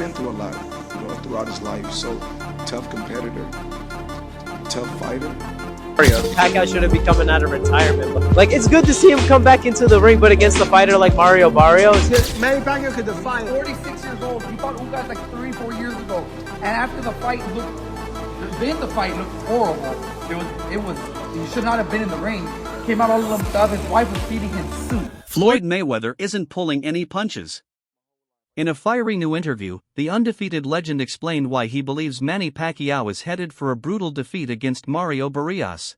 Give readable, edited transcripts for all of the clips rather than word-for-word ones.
been through a lot, throughout his life. So, tough competitor, tough fighter. Pacquiao shouldn't be coming out of retirement. Like, it's good to see him come back into the ring, but against a fighter like Mario Barrios. Manny Pacquiao could defy 46 years old. He fought Ugas like 3-4 years ago. And after the fight looked horrible. He should not have been in the ring. Came out all lumped up. His wife was feeding him soup. Floyd Mayweather isn't pulling any punches. In a fiery new interview, the undefeated legend explained why he believes Manny Pacquiao is headed for a brutal defeat against Mario Barrios.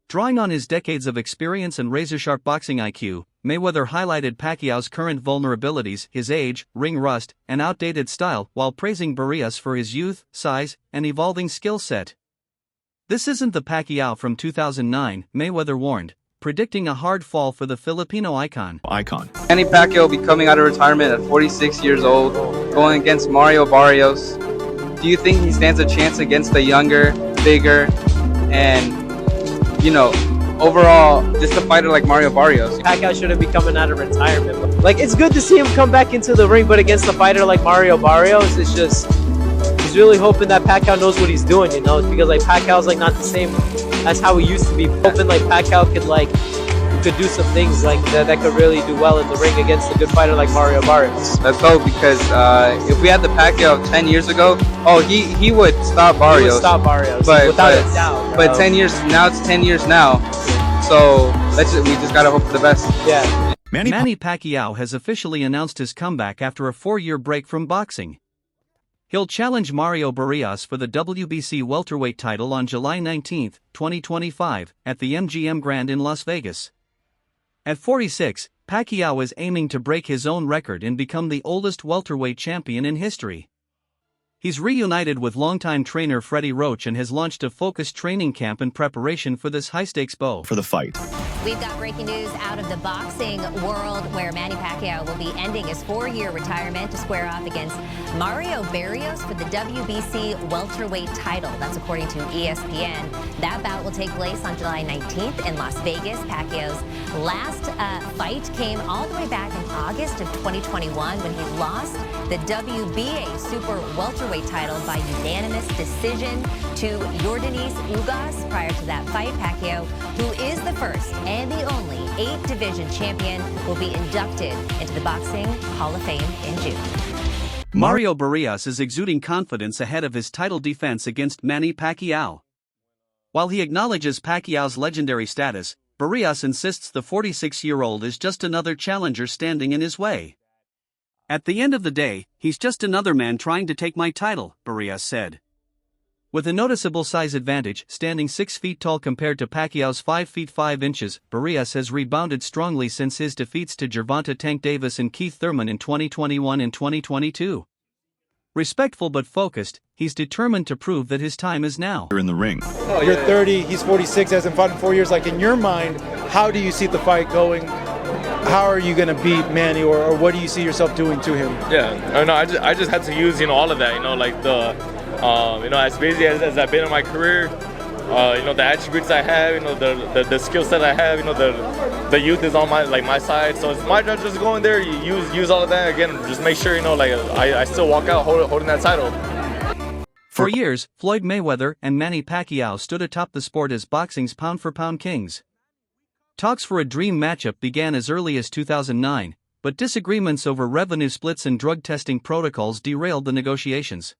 Drawing on his decades of experience and razor-sharp boxing IQ, Mayweather highlighted Pacquiao's current vulnerabilities, his age, ring rust, and outdated style, while praising Barrios for his youth, size, and evolving skill set. "This isn't the Pacquiao from 2009, Mayweather warned, predicting a hard fall for the Filipino icon. Manny Pacquiao will be coming out of retirement at 46 years old, going against Mario Barrios. Do you think he stands a chance against a younger, bigger, and, overall, just a fighter like Mario Barrios? Pacquiao shouldn't be coming out of retirement. Like, it's good to see him come back into the ring, but against a fighter like Mario Barrios, it's just, he's really hoping that Pacquiao knows what he's doing, because like Pacquiao's like not the same as how he used to be. Hoping like Pacquiao could do some things like that could really do well in the ring against a good fighter like Mario Barrios. Let's hope, because if we had the Pacquiao 10 years ago, he would stop Barrios. He would stop Barrios, without a doubt. But 10 years now, it's 10 years now. So we just gotta hope for the best. Yeah. Manny Pacquiao has officially announced his comeback after a 4-year break from boxing. He'll challenge Mario Barrios for the WBC welterweight title on July 19, 2025, at the MGM Grand in Las Vegas. At 46, Pacquiao is aiming to break his own record and become the oldest welterweight champion in history. He's reunited with longtime trainer Freddie Roach and has launched a focused training camp in preparation for this high-stakes bout. For the fight. We've got breaking news out of the boxing world, where Manny Pacquiao will be ending his 4-year retirement to square off against Mario Barrios for the WBC welterweight title. That's according to ESPN. That bout will take place on July 19th in Las Vegas. Pacquiao's last fight came all the way back in August of 2021 when he lost the WBA super welterweight title by unanimous decision to Yordenis Ugas. Prior to that fight, Pacquiao, who is the first and the only 8-division champion, will be inducted into the Boxing Hall of Fame in June. Mario Barrios is exuding confidence ahead of his title defense against Manny Pacquiao. While he acknowledges Pacquiao's legendary status, Barrios insists the 46-year-old is just another challenger standing in his way. "At the end of the day, he's just another man trying to take my title," Barrios said. With a noticeable size advantage, standing 6 feet tall compared to Pacquiao's 5 feet 5 inches, Barrios has rebounded strongly since his defeats to Gervonta Tank Davis and Keith Thurman in 2021 and 2022. Respectful but focused, he's determined to prove that his time is now. You're in the ring. You're 30, he's 46, hasn't fought in 4 years. Like, in your mind, how do you see the fight going? How are you going to beat Manny, or what do you see yourself doing to him? Yeah, I just had to use, all of that, like the, as busy as I've been in my career, the attributes I have, the skill set I have, the youth is on my side. So it's my job just go in there, use all of that again, just make sure, I still walk out holding that title. For years, Floyd Mayweather and Manny Pacquiao stood atop the sport as boxing's pound-for-pound kings. Talks for a dream matchup began as early as 2009, but disagreements over revenue splits and drug testing protocols derailed the negotiations.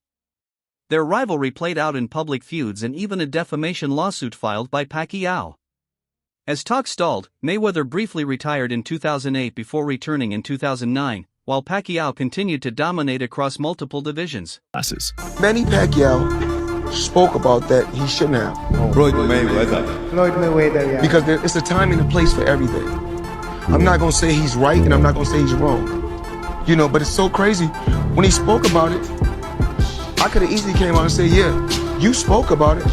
Their rivalry played out in public feuds and even a defamation lawsuit filed by Pacquiao. As talks stalled, Mayweather briefly retired in 2008 before returning in 2009, while Pacquiao continued to dominate across multiple divisions. Manny Pacquiao spoke about that he shouldn't have. Floyd Mayweather, yeah. Because it's a time and a place for everything. I'm not gonna say he's right and I'm not gonna say he's wrong. But it's so crazy. When he spoke about it, I could have easily came out and said, yeah, you spoke about it.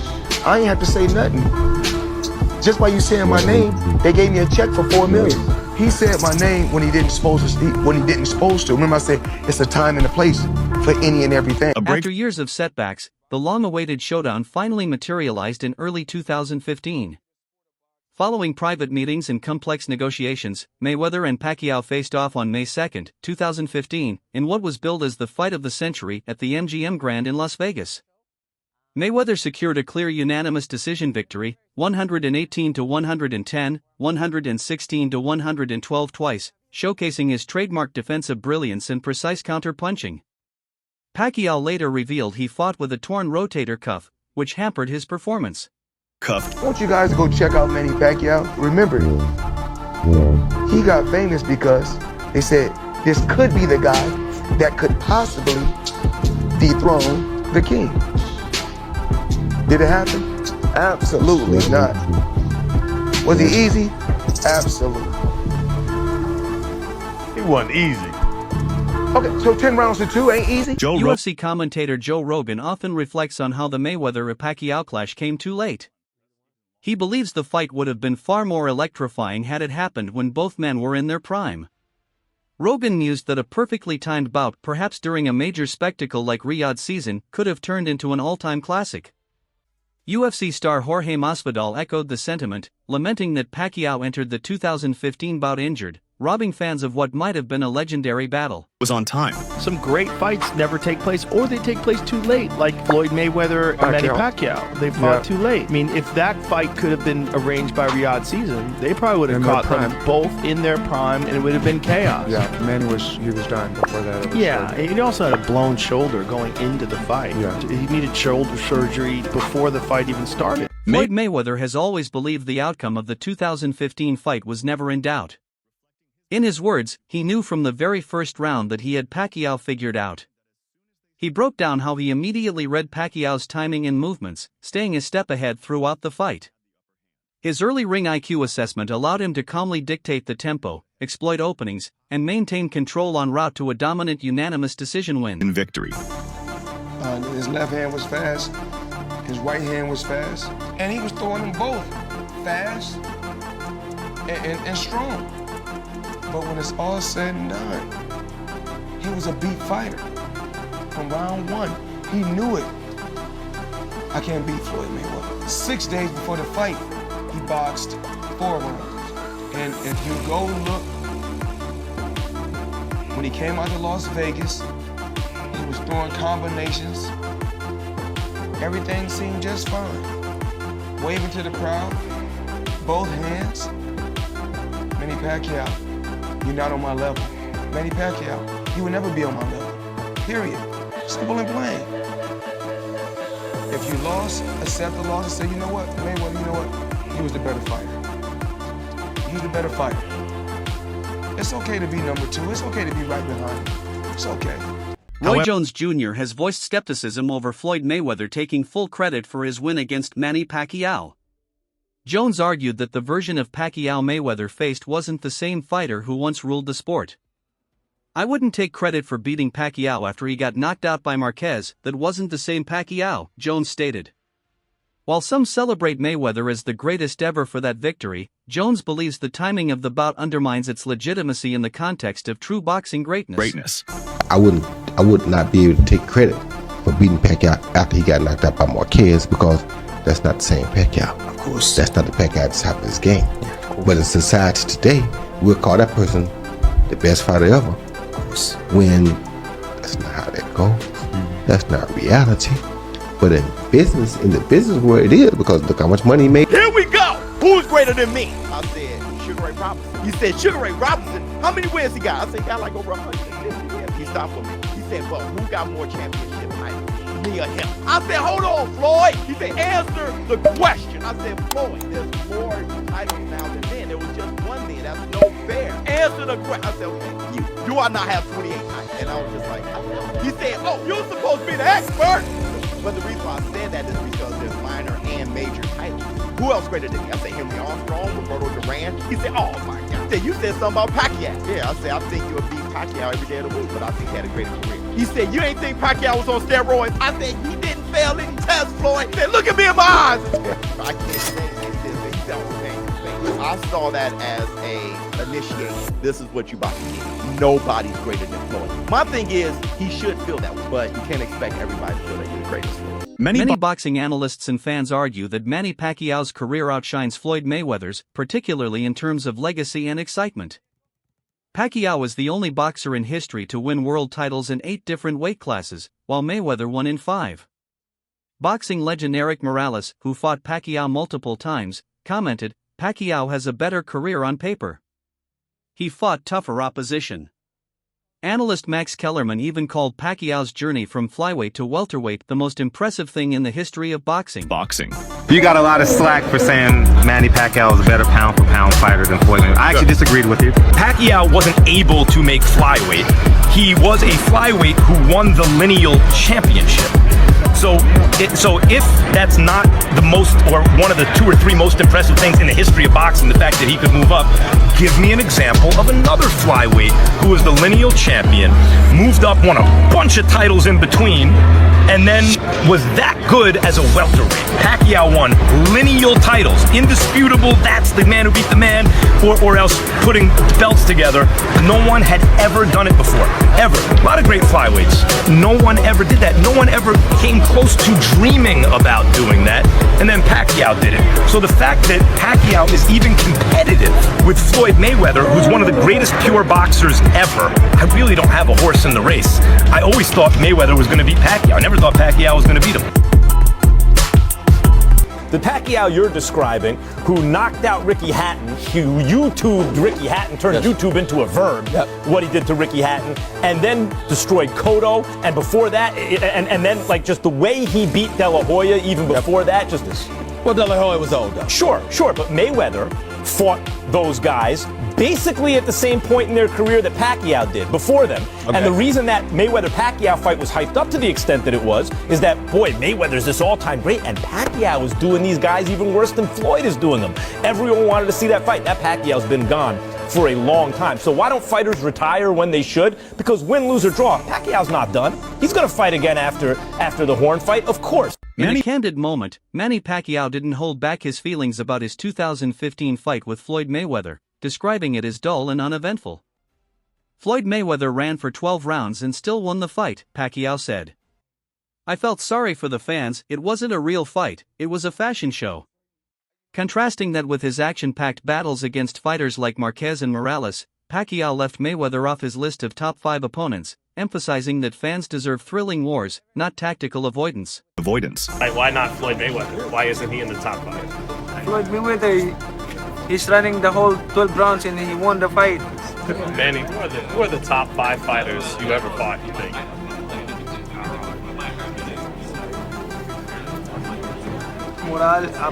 I ain't have to say nothing. Just by you saying my name, they gave me a check for $4 million. He said my name when he didn't supposed to. Remember I said it's a time and a place for any and everything. After years of setbacks, the long-awaited showdown finally materialized in early 2015. Following private meetings and complex negotiations, Mayweather and Pacquiao faced off on May 2, 2015, in what was billed as the fight of the century at the MGM Grand in Las Vegas. Mayweather secured a clear unanimous decision victory, 118-110, 116-112 twice, showcasing his trademark defensive brilliance and precise counter-punching. Pacquiao later revealed he fought with a torn rotator cuff, which hampered his performance. I want you guys to go check out Manny Pacquiao. Remember, he got famous because they said this could be the guy that could possibly dethrone the king. Did it happen? Absolutely not. Was he easy? Absolutely. It wasn't easy. Okay, so 10 rounds to 2 ain't easy? UFC commentator Joe Rogan often reflects on how the Mayweather-Pacquiao clash came too late. He believes the fight would have been far more electrifying had it happened when both men were in their prime. Rogan mused that a perfectly timed bout, perhaps during a major spectacle like Riyadh season, could have turned into an all-time classic. UFC star Jorge Masvidal echoed the sentiment, lamenting that Pacquiao entered the 2015 bout injured, robbing fans of what might have been a legendary battle. Was on time. Some great fights never take place, or they take place too late, like Floyd Mayweather and Manny Pacquiao. They fought too late. I mean, if that fight could have been arranged by Riyadh season, they probably would have caught them both in their prime, and it would have been chaos. Yeah, Manny was done before that. Yeah, and he also had a blown shoulder going into the fight. Yeah. He needed shoulder surgery before the fight even started. Floyd Mayweather has always believed the outcome of the 2015 fight was never in doubt. In his words, he knew from the very first round that he had Pacquiao figured out. He broke down how he immediately read Pacquiao's timing and movements, staying a step ahead throughout the fight. His early ring IQ assessment allowed him to calmly dictate the tempo, exploit openings, and maintain control en route to a dominant unanimous decision win. In victory. His left hand was fast, his right hand was fast, and he was throwing them both fast and strong. But when it's all said and done, he was a beat fighter. From round 1, he knew it. I can't beat Floyd Mayweather. 6 days before the fight, he boxed 4 rounds. And if you go look, when he came out to Las Vegas, he was throwing combinations. Everything seemed just fine. Waving to the crowd, both hands. Manny Pacquiao, you're not on my level. Manny Pacquiao, you will never be on my level. Period. Simple and plain. If you lost, accept the loss and say, you know what, Mayweather, you know what? He was the better fighter. He was the better fighter. It's okay to be number 2. It's okay to be right behind him. It's okay. Roy Jones Jr. has voiced skepticism over Floyd Mayweather taking full credit for his win against Manny Pacquiao. Jones argued that the version of Pacquiao Mayweather faced wasn't the same fighter who once ruled the sport. I wouldn't take credit for beating Pacquiao after he got knocked out by Marquez. That wasn't the same Pacquiao, Jones stated. While some celebrate Mayweather as the greatest ever for that victory, Jones believes the timing of the bout undermines its legitimacy in the context of true boxing greatness. I would not be able to take credit for beating Pacquiao after he got knocked out by Marquez because that's not the same Pacquiao. Of course. That's not the Pacquiao at the top of his game. But in society today, we'll call that person the best fighter ever. Of course. When that's not how that goes. That's not reality. But in the business world it is, because look how much money he made. Here we go! Who's greater than me? I said, Sugar Ray Robinson. He said, Sugar Ray Robinson, how many wins he got? I said, he got like over 150 wins. He stopped for me. He said, but who got more championship titles? Me or him? I said, hold on, Floyd. He said, answer the question. I said, Floyd, there's more titles now than then. There was just one then. That's no fair. Answer the question. I said, okay, you do I not have 28 titles? And I was just like, he said, oh, you're supposed to be the expert. But the reason why I said that is because there's minor and major titles. Who else greater than me? I said Henry Armstrong, Roberto Duran. He said, oh my God. He said, you said something about Pacquiao. Yeah, I said, I think you'll beat Pacquiao every day of the week, but I think he had a greater career. He said, you ain't think Pacquiao was on steroids? I said, he didn't fail any tests, Floyd. He said, look at me in my eyes. I can't say this. I saw that as a initiation. This is what you about to get. Nobody's greater than Floyd. My thing is, he should feel that way, but you can't expect everybody to feel that you're the greatest. Many boxing analysts and fans argue that Manny Pacquiao's career outshines Floyd Mayweather's, particularly in terms of legacy and excitement. Pacquiao is the only boxer in history to win world titles in 8 different weight classes, while Mayweather won in 5. Boxing legend Erik Morales, who fought Pacquiao multiple times, commented, "Pacquiao has a better career on paper. He fought tougher opposition." Analyst Max Kellerman even called Pacquiao's journey from flyweight to welterweight the most impressive thing in the history of boxing. You got a lot of slack for saying Manny Pacquiao is a better pound-for-pound fighter than Floyd Mayweather. I actually disagreed with you. Pacquiao wasn't able to make flyweight. He was a flyweight who won the lineal championship. So if that's not the most, or one of the 2 or 3 most impressive things in the history of boxing, the fact that he could move up, give me an example of another flyweight who was the lineal champion, moved up, won a bunch of titles in between, and then was that good as a welterweight. Pacquiao won lineal titles, indisputable, that's the man who beat the man, or else putting belts together. No one had ever done it before, ever. A lot of great flyweights. No one ever did that. No one ever came close to dreaming about doing that, and then Pacquiao did it. So the fact that Pacquiao is even competitive with Floyd Mayweather, who's one of the greatest pure boxers ever, I really don't have a horse in the race. I always thought Mayweather was going to beat Pacquiao. I never thought Pacquiao was going to beat him. The Pacquiao you're describing, who knocked out Ricky Hatton, who YouTubed Ricky Hatton, turned YouTube into a verb, what he did to Ricky Hatton, and then destroyed Cotto, and before that, and then like just the way he beat De La Hoya even before that, just this. Well, De La Hoya was old, though. Sure, but Mayweather fought those guys basically at the same point in their career that Pacquiao did, before them. Okay. And the reason that Mayweather-Pacquiao fight was hyped up to the extent that it was, is that, boy, Mayweather's this all-time great, and Pacquiao is doing these guys even worse than Floyd is doing them. Everyone wanted to see that fight. That Pacquiao's been gone for a long time. So why don't fighters retire when they should? Because win, lose, or draw, Pacquiao's not done. He's going to fight again after the Horn fight, of course. In a candid moment, Manny Pacquiao didn't hold back his feelings about his 2015 fight with Floyd Mayweather, describing it as dull and uneventful. Floyd Mayweather ran for 12 rounds and still won the fight, Pacquiao said. "I felt sorry for the fans, it wasn't a real fight, it was a fashion show." Contrasting that with his action-packed battles against fighters like Marquez and Morales, Pacquiao left Mayweather off his list of top 5 opponents, emphasizing that fans deserve thrilling wars, not tactical avoidance. Like, why not Floyd Mayweather? Why isn't he in the top 5? Floyd Mayweather, he's running the whole 12 rounds and he won the fight. Manny, who are the top 5 fighters you ever fought, you think?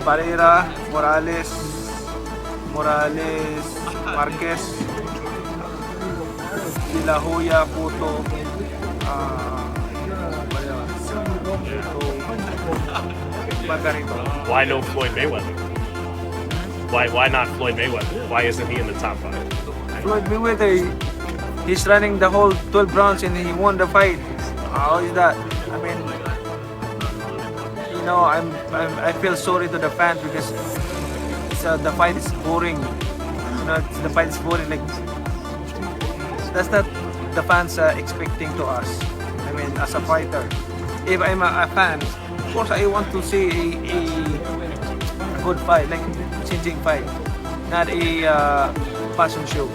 Barrera, Morales, Marquez, De La Hoya, Cotto, Margarito. Why no Floyd Mayweather? Why not Floyd Mayweather? Why isn't he in the top 5? Floyd Mayweather, he's running the whole 12 rounds and he won the fight. How is that? I mean, you know, I feel sorry to the fans because the fight is boring. You know, the fight is boring. Like, that's not the fans are expecting to us. I mean, as a fighter, if I'm a fan, of course I want to see a good fight, like changing fight, not a fashion show.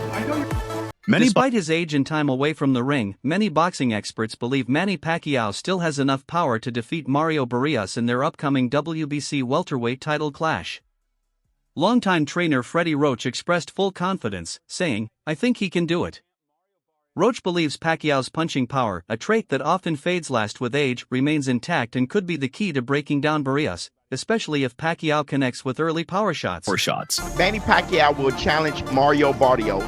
Despite his age and time away from the ring, many boxing experts believe Manny Pacquiao still has enough power to defeat Mario Barrios in their upcoming WBC welterweight title clash. Longtime trainer Freddie Roach expressed full confidence, saying, "I think he can do it." Roach believes Pacquiao's punching power, a trait that often fades last with age, remains intact and could be the key to breaking down Barrios, especially if Pacquiao connects with early power shots. Manny Pacquiao will challenge Mario Barrios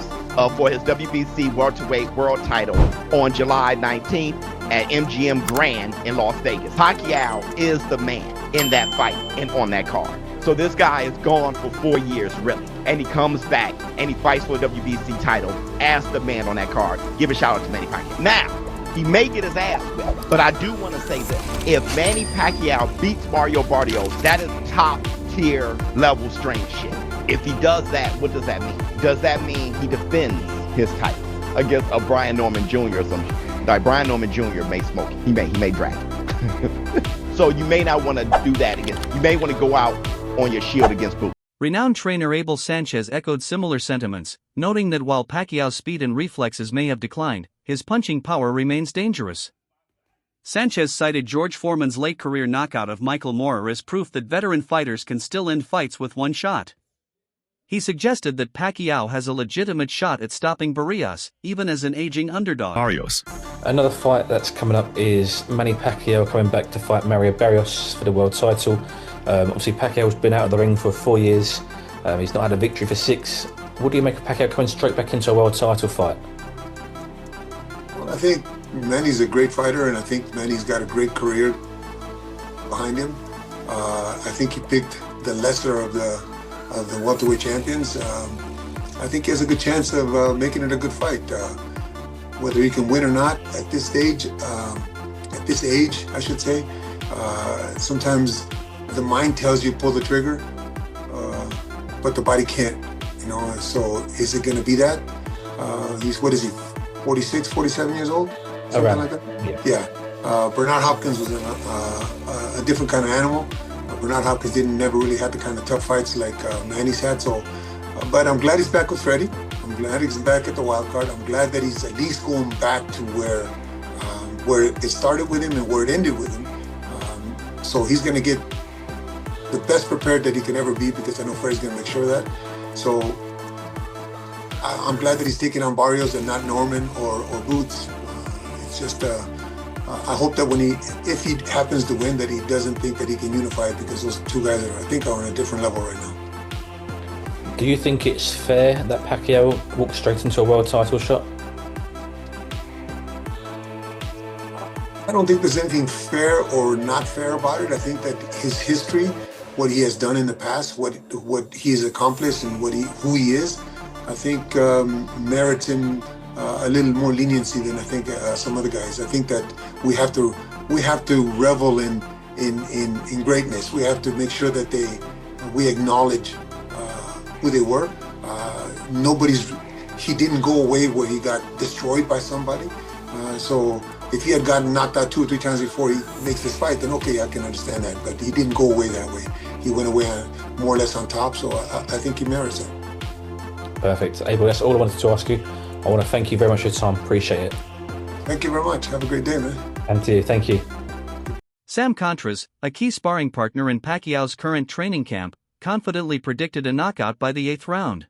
for his WBC welterweight world title on July 19th at MGM Grand in Las Vegas. Pacquiao is the man in that fight and on that card. So this guy is gone for 4 years, really. And he comes back and he fights for a WBC title as the man on that card. Give a shout out to Manny Pacquiao. Now, he may get his ass whipped, but I do want to say this. If Manny Pacquiao beats Mario Barrios, that is top tier level strength shit. If he does that, what does that mean? Does that mean he defends his title against a Brian Norman Jr. or something? Like Brian Norman Jr. may smoke it. He may drag it. So you may not want to do that again. You may want to go out on your shield against Boots. Renowned trainer Abel Sanchez echoed similar sentiments, noting that while Pacquiao's speed and reflexes may have declined, his punching power remains dangerous. Sanchez cited George Foreman's late career knockout of Michael Moorer as proof that veteran fighters can still end fights with one shot. He suggested that Pacquiao has a legitimate shot at stopping Barrios, even as an aging underdog. Barrios. Another fight that's coming up is Manny Pacquiao coming back to fight Mario Barrios for the world title. Obviously, Pacquiao's been out of the ring for 4 years. He's not had a victory for 6. What do you make of Pacquiao coming straight back into a world title fight? Well, I think Manny's a great fighter, and I think Manny's got a great career behind him. I think he picked the lesser of the welterweight champions. I think he has a good chance of making it a good fight. Whether he can win or not at this stage, at this age, I should say. Sometimes the mind tells you pull the trigger, but the body can't. You know. So is it going to be that? What is he? 46, 47 years old? Something like that? Yeah. Bernard Hopkins was a different kind of animal. Bernard Hopkins never really had the kind of tough fights like Manny's had. So, but I'm glad he's back with Freddie. I'm glad he's back at the wild card. I'm glad that he's at least going back to where it started with him and where it ended with him. So he's going to get the best prepared that he can ever be, because I know Freddie's going to make sure of that. So I'm glad that he's taking on Barrios and not Norman or Boots. It's just I hope that if he happens to win, that he doesn't think that he can unify it, because those two guys are on a different level right now. Do you think it's fair that Pacquiao walked straight into a world title shot? I don't think there's anything fair or not fair about it. I think that his history, what he has done in the past, what he has accomplished, and who he is, I think merits him a little more leniency than I think some other guys. I think that we have to revel in greatness. We have to make sure that we acknowledge who they were. He didn't go away where he got destroyed by somebody. So if he had gotten knocked out 2 or 3 times before he makes this fight, then okay, I can understand that. But he didn't go away that way. He went away more or less on top. So I think he merits it. Perfect. Abel, that's all I wanted to ask you. I want to thank you very much for your time. Appreciate it. Thank you very much. Have a great day, man. And to you. Thank you. Sam Contras, a key sparring partner in Pacquiao's current training camp, confidently predicted a knockout by the 8th round.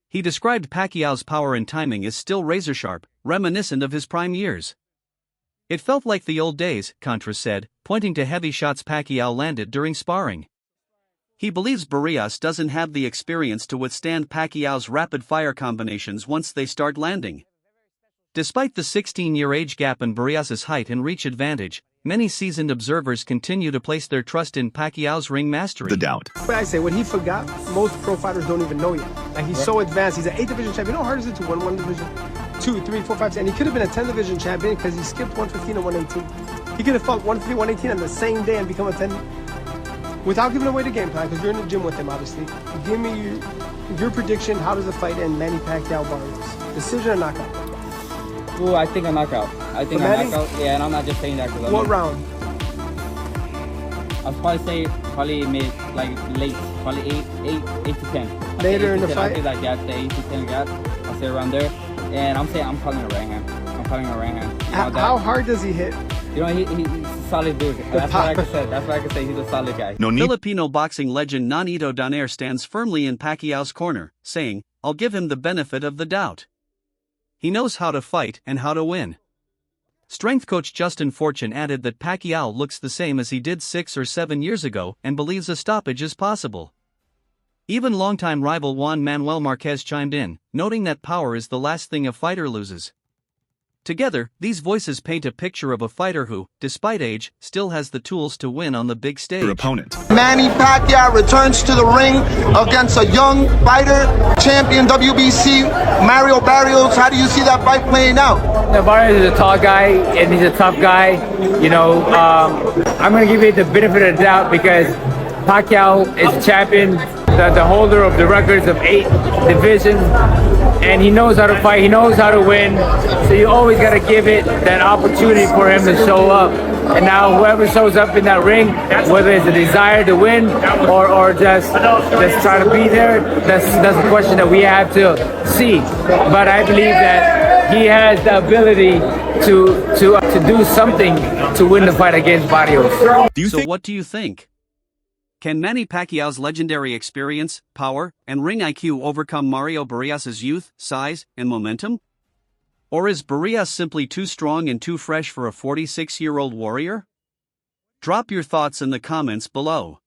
He described Pacquiao's power and timing as still razor-sharp, reminiscent of his prime years. It felt like the old days, Contras said, pointing to heavy shots Pacquiao landed during sparring. He believes Barrios doesn't have the experience to withstand Pacquiao's rapid-fire combinations once they start landing. Despite the 16-year age gap and Barrios' height and reach advantage, many seasoned observers continue to place their trust in Pacquiao's ring mastery. The doubt. But I say, what he forgot, most pro fighters don't even know yet. Like, he's so advanced. He's an 8 division champion. You know how hard is it to win 1 division? 2, 3, 4, 5, 6. And he could have been a 10 division champion because he skipped 115 and 118. He could have fought 115, 118 on the same day and become a 10. Without giving away the game plan, because you're in the gym with him, obviously. Give me your prediction. How does the fight end? Manny Pacquiao Barrios. Decision or knockout? Ooh, I think a knockout. I think a knockout. Yeah, and I'm not just saying that because what round? I'll probably say mid, like late, probably 8 to 10. Later in the fight? Like that, the 8 to 10 gap. I'll say around there. And I'm calling a right hand. I'm calling a right hand. You know, how hard does he hit? You know, he's a solid dude. That's what I can say. That's what I can say. He's a solid guy. Filipino boxing legend Nonito Donaire stands firmly in Pacquiao's corner, saying, "I'll give him the benefit of the doubt. He knows how to fight and how to win." Strength coach Justin Fortune added that Pacquiao looks the same as he did 6 or 7 years ago and believes a stoppage is possible. Even longtime rival Juan Manuel Marquez chimed in, noting that power is the last thing a fighter loses. Together, these voices paint a picture of a fighter who, despite age, still has the tools to win on the big stage. Your opponent. Manny Pacquiao returns to the ring against a young fighter, champion WBC, Mario Barrios. How do you see that fight playing out? Barrios is a tall guy, and he's a tough guy. You know, I'm going to give you the benefit of the doubt because Pacquiao is a champion, the holder of the records of 8 divisions. and he knows how to fight. He knows how to win. So you always got to give it that opportunity for him to show up. And now whoever shows up in that ring, whether it's a desire to win or just try to be there, that's a question that we have to see. But I believe that he has the ability to do something to win the fight against Barrios. So what do you think? Can Manny Pacquiao's legendary experience, power, and ring IQ overcome Mario Barrios' youth, size, and momentum? Or is Barrios simply too strong and too fresh for a 46-year-old warrior? Drop your thoughts in the comments below.